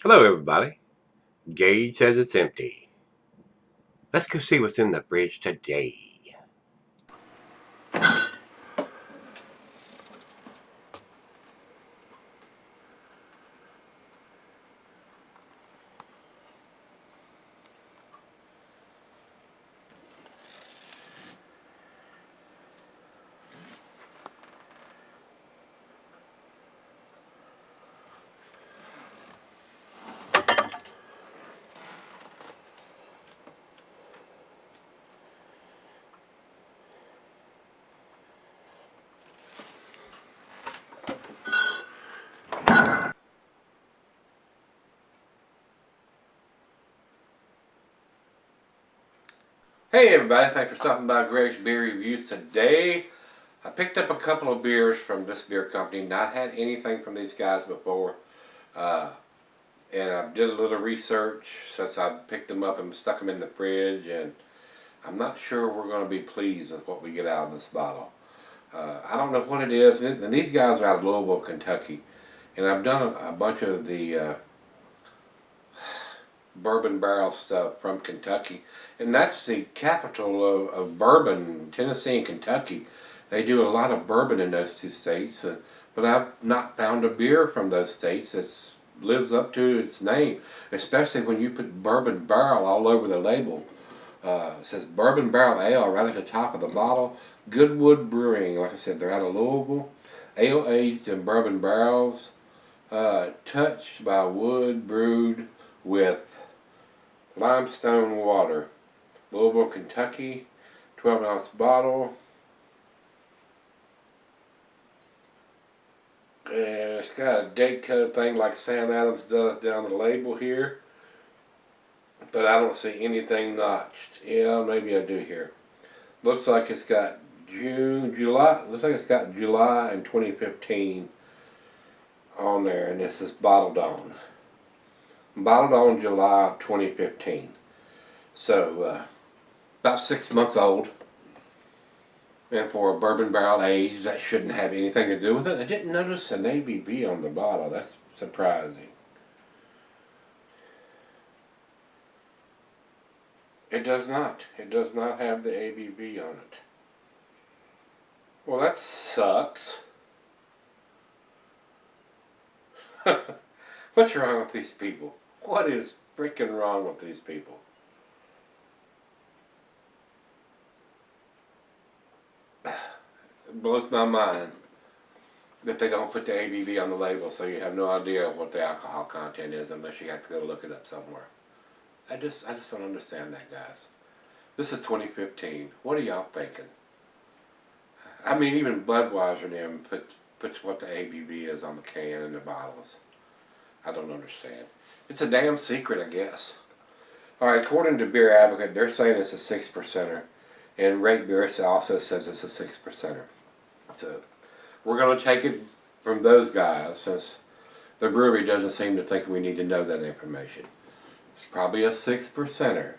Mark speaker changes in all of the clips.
Speaker 1: Hello, everybody. Gage says it's empty. Let's go see what's in the fridge today. Hey, everybody. Thanks for stopping by Gregsbeerreviews today. I picked up a couple of beers from this beer company. Not had anything from these guys before. Uh, and I did a little research since I picked them up and stuck them in the fridge. And I'm not sure we're going to be pleased with what we get out of this bottle. I don't know what it is. And these guys are out of Louisville, Kentucky. And I've done a bunch of the bourbon barrel stuff from Kentucky. And that's the capital of bourbon, Tennessee and Kentucky. They do a lot of bourbon in those two states, but I've not found a beer from those states that lives up to its name, especially when you put bourbon barrel all over the label. It says bourbon barrel ale right at the top of the bottle. Goodwood Brewing, like I said, they're out of Louisville. Ale aged in bourbon barrels, touched by wood, brewed with limestone water. Louisville, Kentucky, 12-ounce bottle. And it's got a date code thing like Sam Adams does down the label here. But I don't see anything notched. Yeah, maybe I do here. Looks like it's got July. Looks like it's got July in 2015 on there, and this is bottled on. Bottled on July of 2015. So, about 6 months old. And for a bourbon barrel age, that shouldn't have anything to do with it. I didn't notice an ABV on the bottle. That's surprising. It does not. It does not have the ABV on it. Well, that sucks. What's wrong with these people? What is freaking wrong with these people? It blows my mind that they don't put the ABV on the label, so you have no idea what the alcohol content is unless you have to go look it up somewhere. I just don't understand that, guys. This is 2015. What are y'all thinking? I mean, even Budweiser and them puts what the ABV is on the can and the bottles. I don't understand. It's a damn secret, I guess. Alright, according to Beer Advocate, they're saying it's a 6%er. And Rate Beer also says it's a 6%er. So, we're going to take it from those guys since the brewery doesn't seem to think we need to know that information. It's probably a 6%er.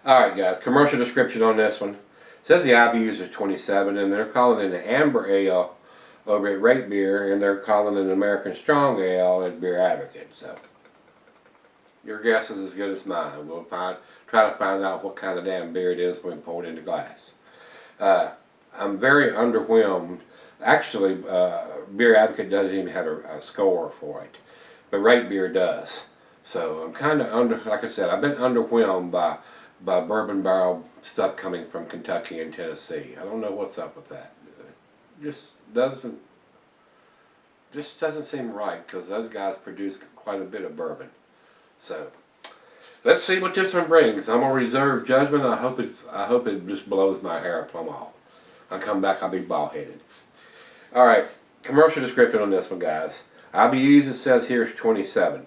Speaker 1: Alright, guys, commercial description on this one. It says the IBUs are 27, and they're calling it an amber ale over at Rate Beer, and they're calling it an American Strong Ale at Beer Advocate. So, your guess is as good as mine. We'll try to find out what kind of damn beer it is when we pour it in the glass. I'm very underwhelmed. Actually, Beer Advocate doesn't even have a score for it, but Rate Beer does. So I'm kind of like I said, I've been underwhelmed by bourbon barrel stuff coming from Kentucky and Tennessee. I don't know what's up with that. It just doesn't seem right because those guys produce quite a bit of bourbon. So let's see what this one brings. I'm gonna reserve judgment. I hope it just blows my hair plumb off. I'll come back. I'll be bald headed. All right. Commercial description on this one, guys. IBUs it says here is 27.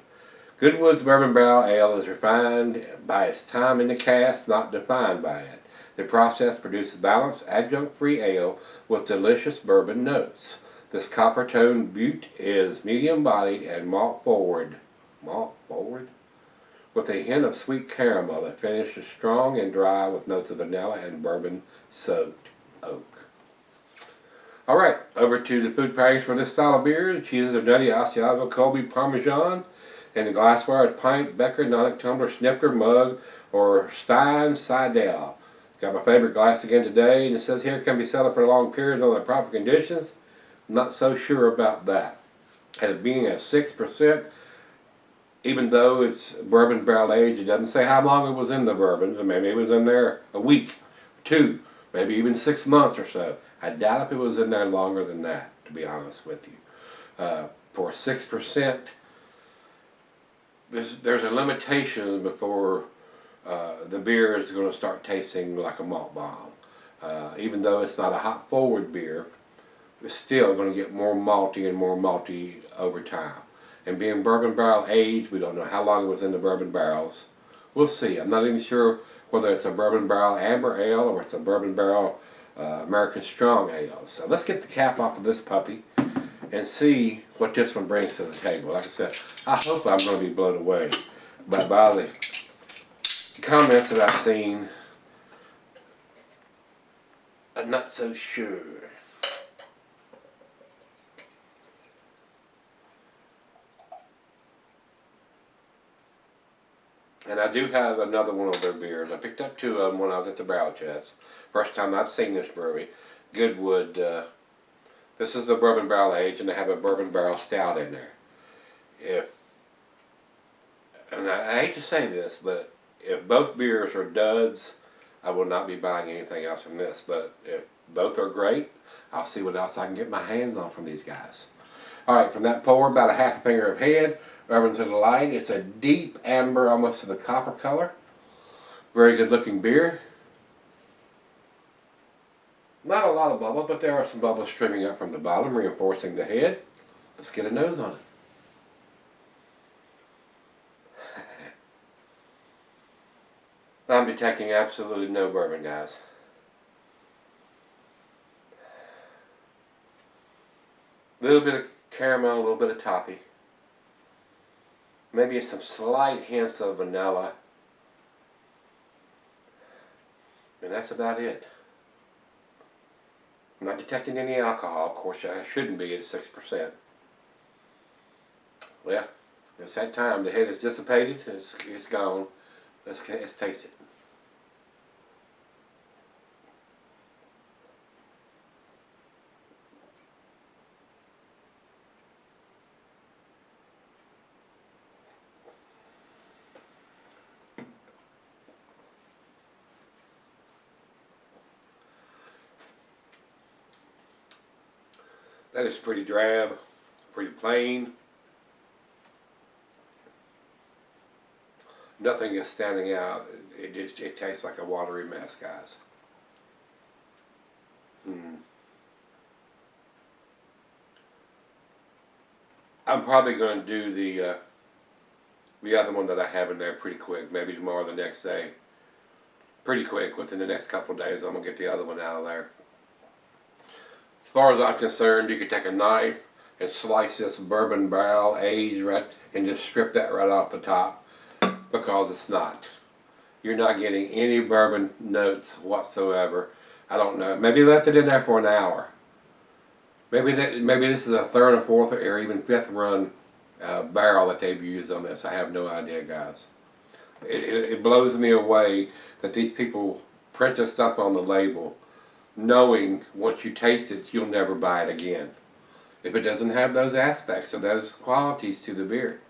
Speaker 1: Goodwood's Bourbon Barrel Ale is refined by its time in the cask, not defined by it. The process produces balanced, adjunct-free ale with delicious bourbon notes. This copper-toned butte is medium-bodied and malt-forward. Malt-forward? With a hint of sweet caramel. The finish is strong and dry with notes of vanilla and bourbon-soaked oak. Alright, over to the food pairings for this style of beer. The cheeses are Nutty Asiago Colby Parmesan. And the glassware is pint, becker, non tumbler, snifter, mug, or Stein Seidel. Got my favorite glass again today, and it says here can be settled for long periods under the proper conditions. Not so sure about that. And it being at 6%, even though it's bourbon barrel aged, it doesn't say how long it was in the bourbon. So maybe it was in there a week, 2, maybe even 6 months or so. I doubt if it was in there longer than that, to be honest with you. For 6%, there's a limitation before the beer is going to start tasting like a malt bomb. Even though it's not a hop forward beer, it's still going to get more malty over time. And being bourbon barrel aged, we don't know how long it was in the bourbon barrels. We'll see. I'm not even sure whether it's a bourbon barrel amber ale or it's a bourbon barrel American strong ale. So let's get the cap off of this puppy and see what this one brings to the table. Like I said, I hope I'm going to be blown away by the comments that I've seen. I'm not so sure. And I do have another one of their beers. I picked up 2 of them when I was at the Barrel Chest. First time I've seen this brewery. Goodwood. This is the bourbon barrel aged, and they have a bourbon barrel stout in there. And I hate to say this, but if both beers are duds, I will not be buying anything else from this. But if both are great, I'll see what else I can get my hands on from these guys. Alright, from that pour, about a half a finger of head, over to the light. It's a deep amber, almost to the copper color. Very good looking beer. Not a lot of bubbles, but there are some bubbles streaming up from the bottom, reinforcing the head. Let's get a nose on it. I'm detecting absolutely no bourbon, guys. A little bit of caramel, a little bit of toffee. Maybe some slight hints of vanilla. And that's about it. I'm not detecting any alcohol. Of course, I shouldn't be at 6%. Well, it's that time. The head is dissipated. It's gone. Let's taste it. That is pretty drab, pretty plain. Nothing is standing out. It tastes like a watery mess, guys. I'm probably going to do the other one that I have in there pretty quick. Maybe tomorrow or the next day. Pretty quick, within the next couple of days, I'm going to get the other one out of there. As far as I'm concerned, you could take a knife and slice this bourbon barrel aged right and just strip that right off the top, because it's not. You're not getting any bourbon notes whatsoever. I don't know. Maybe left it in there for an hour. Maybe this is a 3rd or 4th or even 5th run barrel that they've used on this. I have no idea, guys. It blows me away that these people print this stuff on the label knowing once you taste it, you'll never buy it again. If it doesn't have those aspects or those qualities to the beer.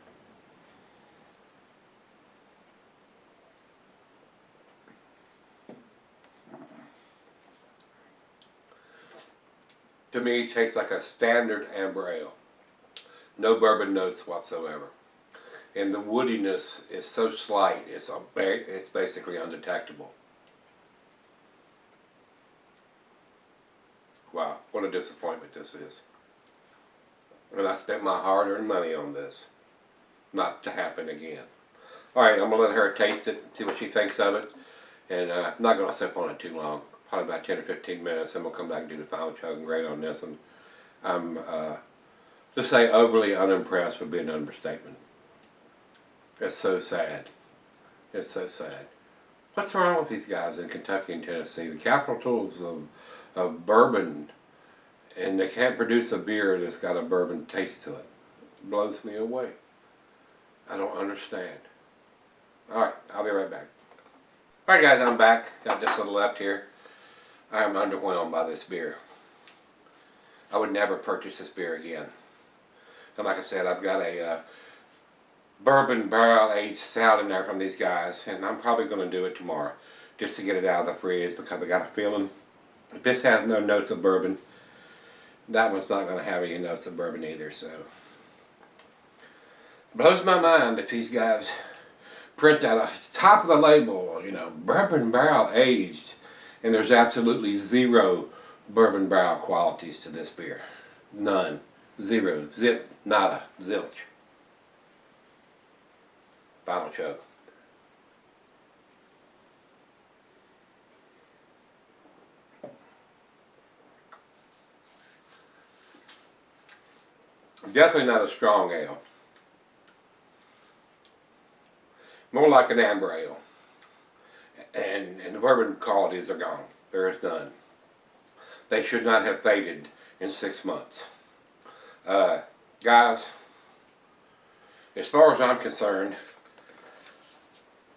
Speaker 1: To me, it tastes like a standard amber ale. No bourbon notes whatsoever. And the woodiness is so slight, it's basically undetectable. Wow, what a disappointment this is. And I spent my hard-earned money on this. Not to happen again. Alright, I'm going to let her taste it, see what she thinks of it. And I'm not going to sip on it too long. Probably about 10 or 15 minutes, and we'll come back and do the final chug and grade on this. And I'm, to say overly unimpressed would be an understatement. It's so sad. It's so sad. What's wrong with these guys in Kentucky and Tennessee? The capitals of bourbon, and they can't produce a beer that's got a bourbon taste to it. It blows me away. I don't understand. Alright, I'll be right back. Alright guys, I'm back. Got this one left here. I am underwhelmed by this beer. I would never purchase this beer again. And like I said, I've got a bourbon barrel aged stout in there from these guys, and I'm probably going to do it tomorrow just to get it out of the fridge, because I got a feeling if this has no notes of bourbon, that one's not going to have any notes of bourbon either. So it blows my mind that these guys print out at the top of the label, you know, bourbon barrel aged, and there's absolutely zero bourbon barrel qualities to this beer. None. Zero. Zip. Nada. Zilch. Final chug. Definitely not a strong ale. More like an amber ale. And the bourbon qualities are gone. There is none. They should not have faded in 6 months. Guys, as far as I'm concerned,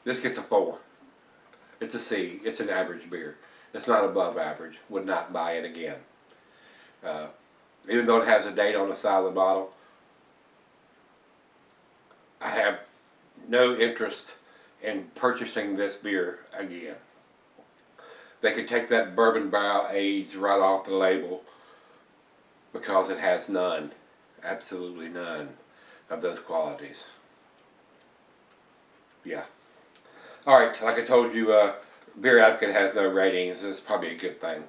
Speaker 1: this gets a 4. It's a C. It's an average beer. It's not above average. Would not buy it again. Even though it has a date on the side of the bottle, I have no interest in purchasing this beer again. They could take that bourbon barrel aged right off the label, because it has none, absolutely none of those qualities. Yeah. Alright, like I told you, Beer Advocate has no ratings. This is probably a good thing.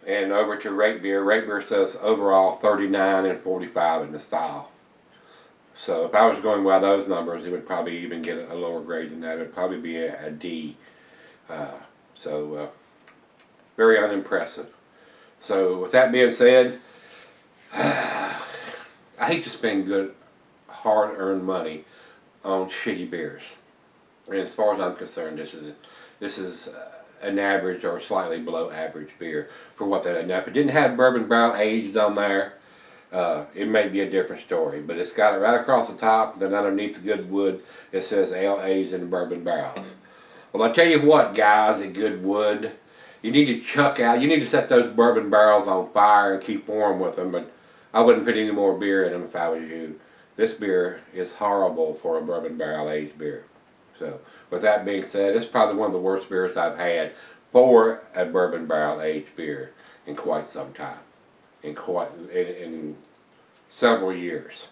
Speaker 1: And over to Rate Beer. Rate Beer says overall 39 and 45 in the style. So if I was going by those numbers, it would probably even get a lower grade than that. It would probably be a D. Very unimpressive. So with that being said, I hate to spend good, hard-earned money on shitty beers. And as far as I'm concerned, this is an average or slightly below average beer for what that is. Now, if it didn't have bourbon barrel aged on there, it may be a different story. But it's got it right across the top, then underneath the Goodwood, it says ale aged in bourbon barrels. Well, I tell you what, guys at Goodwood, you need to you need to set those bourbon barrels on fire and keep warm with them, but I wouldn't put any more beer in them if I was you. This beer is horrible for a bourbon barrel aged beer. So, with that being said, it's probably one of the worst beers I've had for a bourbon barrel aged beer in quite some time. In several years.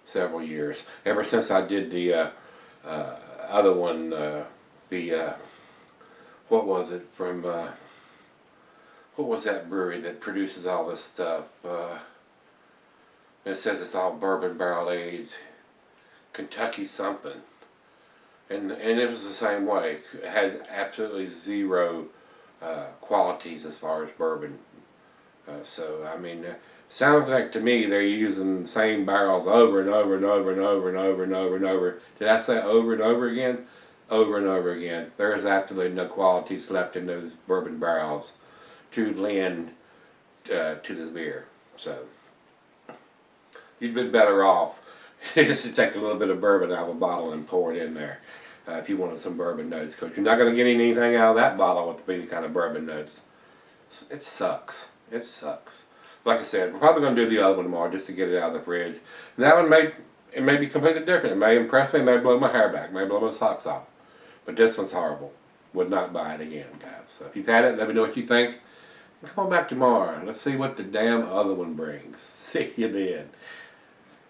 Speaker 1: Several years. Ever since I did the other one, what was it from, what was that brewery that produces all this stuff? It says it's all bourbon barrel aged. Kentucky something. And it was the same way. It had absolutely zero qualities as far as bourbon. So, I mean, sounds like to me they're using the same barrels over and over and over and over and over and over and over. Did I say over and over again? Over and over again. There is absolutely no qualities left in those bourbon barrels to lend to this beer. So, you'd been better off just to take a little bit of bourbon out of a bottle and pour it in there. If you wanted some bourbon notes, because you're not going to get anything out of that bottle with any kind of bourbon notes. It sucks. It sucks. Like I said, we're probably going to do the other one tomorrow just to get it out of the fridge. And that one may be completely different. It may impress me, it may blow my hair back, it may blow my socks off. But this one's horrible. Would not buy it again, guys. So if you've had it, let me know what you think. And come on back tomorrow. Let's see what the damn other one brings. See you then.